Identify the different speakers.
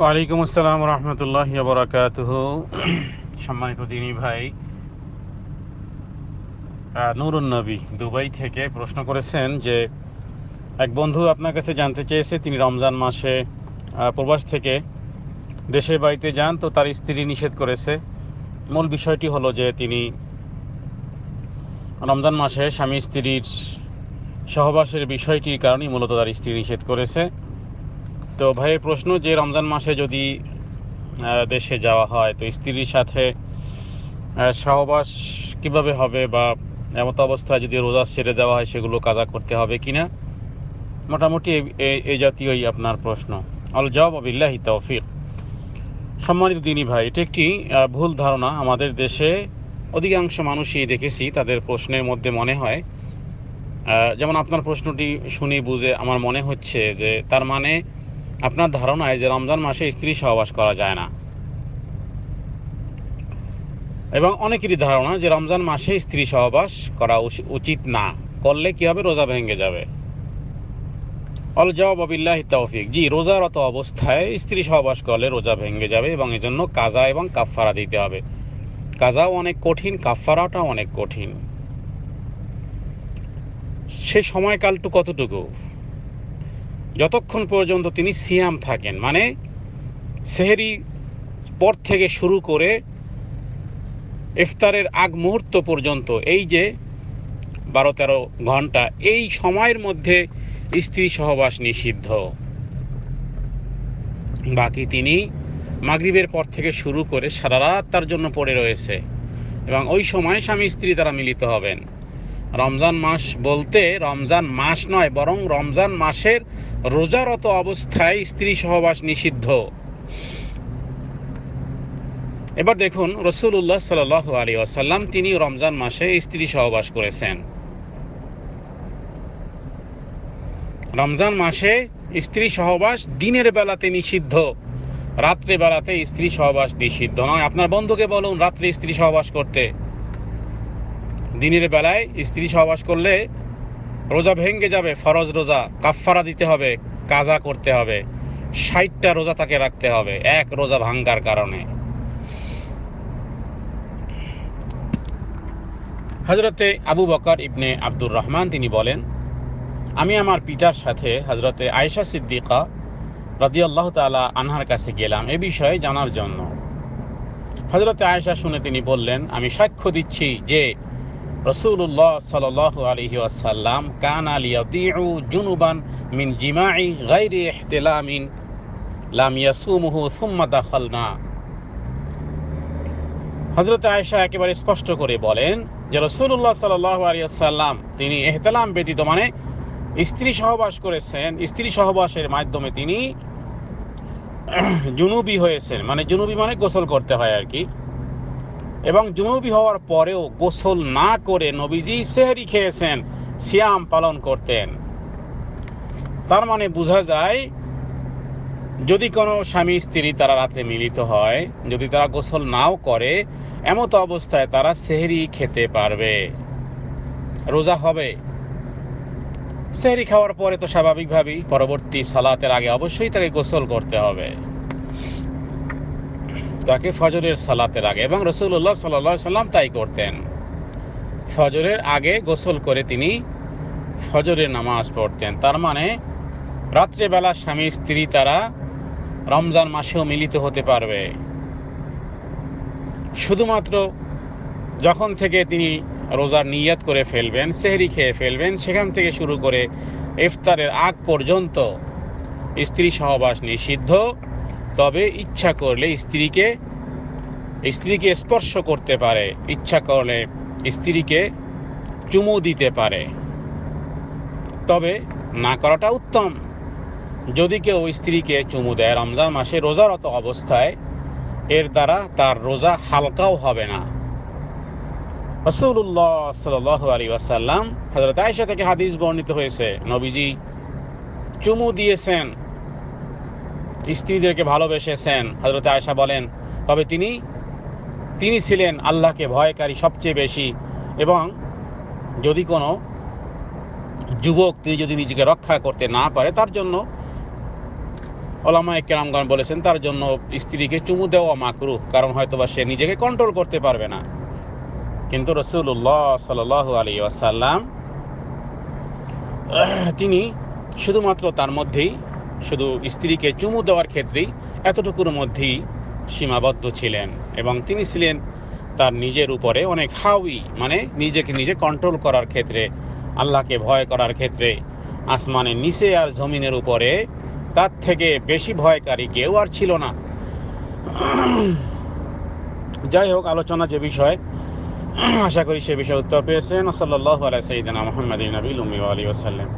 Speaker 1: ওয়ালাইকুম আসসালাম রহমতুল্লাহি ওয়া বারাকাতুহু। সম্মানিত দিনী ভাই, নুরুন নবী দুবাই থেকে প্রশ্ন করেছেন যে এক বন্ধু আপনার কাছে জানতে চেয়েছে, তিনি রমজান মাসে প্রবাস থেকে দেশের বাড়িতে যান, তো তার স্ত্রী নিষেধ করেছে। মূল বিষয়টি হলো যে তিনি রমজান মাসে স্বামী স্ত্রীর সহবাসের বিষয়টির কারণেই মূলত তার স্ত্রী নিষেধ করেছে। তো ভাইয়ের প্রশ্ন যে রমজান মাসে যদি দেশে যাওয়া হয়, তো স্ত্রীর সাথে সহবাস কিভাবে হবে, বা এমত অবস্থায় যদি রোজা ছেড়ে দেওয়া হয় সেগুলো কাজা করতে হবে কিনা, মোটামুটি এই জাতীয়ই আপনার প্রশ্ন। আল জবাব বিল্লাহি তৌফিক। সম্মানিত দিনী ভাই, এটি একটি ভুল ধারণা। আমাদের দেশে অধিকাংশ মানুষই দেখেছি তাদের প্রশ্নের মধ্যে মনে হয়, যেমন আপনার প্রশ্নটি শুনে বুঝে আমার মনে হচ্ছে যে তার মানে আপনার ধারণায় যে রমজান মাসে স্ত্রী সহবাস করা যায় না, এবং অনেকেরই ধারণা যে রমজান মাসে স্ত্রী সহবাস করা উচিত না, করলে কি হবে, রোজা ভেঙে যাবে। অল জবাব বিল্লাহি তৌফিক। জি, রোজারত অবস্থায় স্ত্রী সহবাস করলে রোজা ভেঙে যাবে, এবং এজন্য কাজা এবং কাফফারা দিতে হবে। কাজাও অনেক কঠিন, কাফফারাটাও অনেক কঠিন। সে সময়কালটু কতটুকু? যতক্ষণ পর্যন্ত তিনি সিয়াম থাকেন, মানে সেহরি পর থেকে শুরু করে ইফতারের আগ মুহূর্ত পর্যন্ত, এই যে 12-13 ঘন্টা, এই সময়ের মধ্যে স্ত্রী সহবাস নিষিদ্ধ। বাকি তিনি মাগরিবের পর থেকে শুরু করে সারা রাত তার জন্য পড়ে রয়েছে, এবং ওই সময় স্বামী স্ত্রী তারা মিলিত হবেন। রমজান মাস বলতে রমজান মাস নয়, বরং রমজান মাসের রোজারত অবস্থায় স্ত্রী সহবাস নিষিদ্ধ। এবার দেখুন, রাসূলুল্লাহ সাল্লাল্লাহু আলাইহি ওয়াসাল্লাম তিনি রমজান মাসে স্ত্রী সহবাস করেছেন। রমজান মাসে স্ত্রী সহবাস দিনের বেলাতে নিষিদ্ধ, রাত্রে বেলাতে স্ত্রী সহবাস নিষিদ্ধ নয়। আপনার বন্ধুকে বলুন রাত্রে স্ত্রী সহবাস করতে। দিনের বেলায় স্ত্রী সহবাস করলে রোজা ভেঙে যাবে, ফরজ রোজা, কাফফারা দিতে হবে, কাজা করতে হবে, 60টা রোজা তাকে রাখতে হবে এক রোজা ভাঙ্গার কারণে। হযরতে আবু বকর ইবনে আব্দুর রহমান তিনি বলেন, আমি আমার পিতার সাথে হযরতে আয়েশা সিদ্দিকা রাদিয়াল্লাহু তাআলা আনহার কাছে গেলাম এ বিষয়ে জানার জন্য। হযরতে আয়েশা শুনে তিনি বললেন, আমি সাক্ষ্য দিচ্ছি যে রাসূলুল্লাহ সাল্লাল্লাহু আলাইহি ওয়াসাল্লাম কানা লিয়াদিউ জুনুবান মিন জিমাই গায়রি ইহতিলামিন লাম ইয়াসুমুহু সুম্মা দাখালনা। হযরত আয়েশা একেবারে স্পষ্ট করে বলেন যে রাসূলুল্লাহ সাল্লাল্লাহু আলাইহি ওয়াসাল্লাম তিনি ইহতিলাম ব্যতীত, মানে স্ত্রী সহবাস করেছেন, স্ত্রী সহবাসের মাধ্যমে তিনি জুনুবি হয়েছেন, মানে জুনুবি মানে গোসল করতে হয় আর কি, এবং জুনুবি হওয়ার পরেও গোসল না করে নবীজি সেহরি খেয়েছেন, সিয়াম পালন করতেন। তার মানে বোঝা যায়, যদি কোনো স্বামী স্ত্রী তারা রাতে মিলিত হয়, যদি তারা গোসল নাও করে, এমত অবস্থায় তারা সেহরি খেতে পারবে, রোজা হবে। সেহরি খাওয়ার পরে তো স্বাভাবিকভাবেই পরবর্তী সালাতের আগে অবশ্যই তাকে গোসল করতে হবে, তাকে ফজরের সালাতের আগে, এবং রাসূলুল্লাহ সাল্লাল্লাহু আলাইহি ওয়াসাল্লাম তাই করতেন। ফজরের আগে গোসল করে তিনি ফজরের নামাজ পড়তেন। তার মানে রাত্রেবেলা স্বামী স্ত্রী তারা রমজান মাসেও মিলিত হতে পারবে। শুধুমাত্র যখন থেকে তিনি রোজার নিয়ত করে ফেলবেন, সেহরি খেয়ে ফেলবেন, সেখান থেকে শুরু করে ইফতারের আগ পর্যন্ত স্ত্রী সহবাস নিষিদ্ধ। তবে ইচ্ছা করলে স্ত্রীকে স্পর্শ করতে পারে, ইচ্ছা করলে স্ত্রীকে চুমু দিতে পারে, তবে না করাটা উত্তম। যদি কেউ স্ত্রীকে চুমু দেয় রমজান মাসে রোজারত অবস্থায়, এর দ্বারা তার রোজা হালকাও হবে না। রাসূলুল্লাহ সাল্লাল্লাহু আলাইহি ওয়াসাল্লাম, হযরত আয়েশা থেকে হাদিস বর্ণিত হয়েছে, নবীজি চুমু দিয়েছেন, স্ত্রীদেরকে ভালোবেসেছেন। হযরত আয়েশা বলেন, তবে তিনি ছিলেন আল্লাহকে ভয়কারী সবচেয়ে বেশি, এবং যদি কোনো যুবক তিনি যদি নিজেকে রক্ষা করতে না পারে, তার জন্য ওলামায়ে কেরামগণ বলেছেন তার জন্য স্ত্রীকে চুমু দেওয়া মাকরুহ, কারণ হয়তোবা সে নিজেকে কন্ট্রোল করতে পারবে না। কিন্তু রাসূলুল্লাহ সাল্লাল্লাহু আলাইহি ওয়াসাল্লাম তিনি শুধুমাত্র তার মধ্যেই, শুধু স্ত্রীকে চুমু দেওয়ার ক্ষেত্রেই এতটুকুর মধ্যেই সীমাবদ্ধ ছিলেন, এবং তিনি ছিলেন তার নিজের উপরে অনেক হাউই, মানে নিজেকে নিজে কন্ট্রোল করার ক্ষেত্রে, আল্লাহকে ভয় করার ক্ষেত্রে আসমানের নিচে আর জমিনের উপরে তার থেকে বেশি ভয়কারী কেউ আর ছিল না। যাই হোক, আলোচনা যে বিষয়, আশা করি সে বিষয়ে উত্তর পেয়েছেন। সাল্লাল্লাহু আলা সাইয়্যিদিনা মুহাম্মাদিন নবিয়্যিল উম্মি ওয়া আলিহি ওয়াসাল্লাম।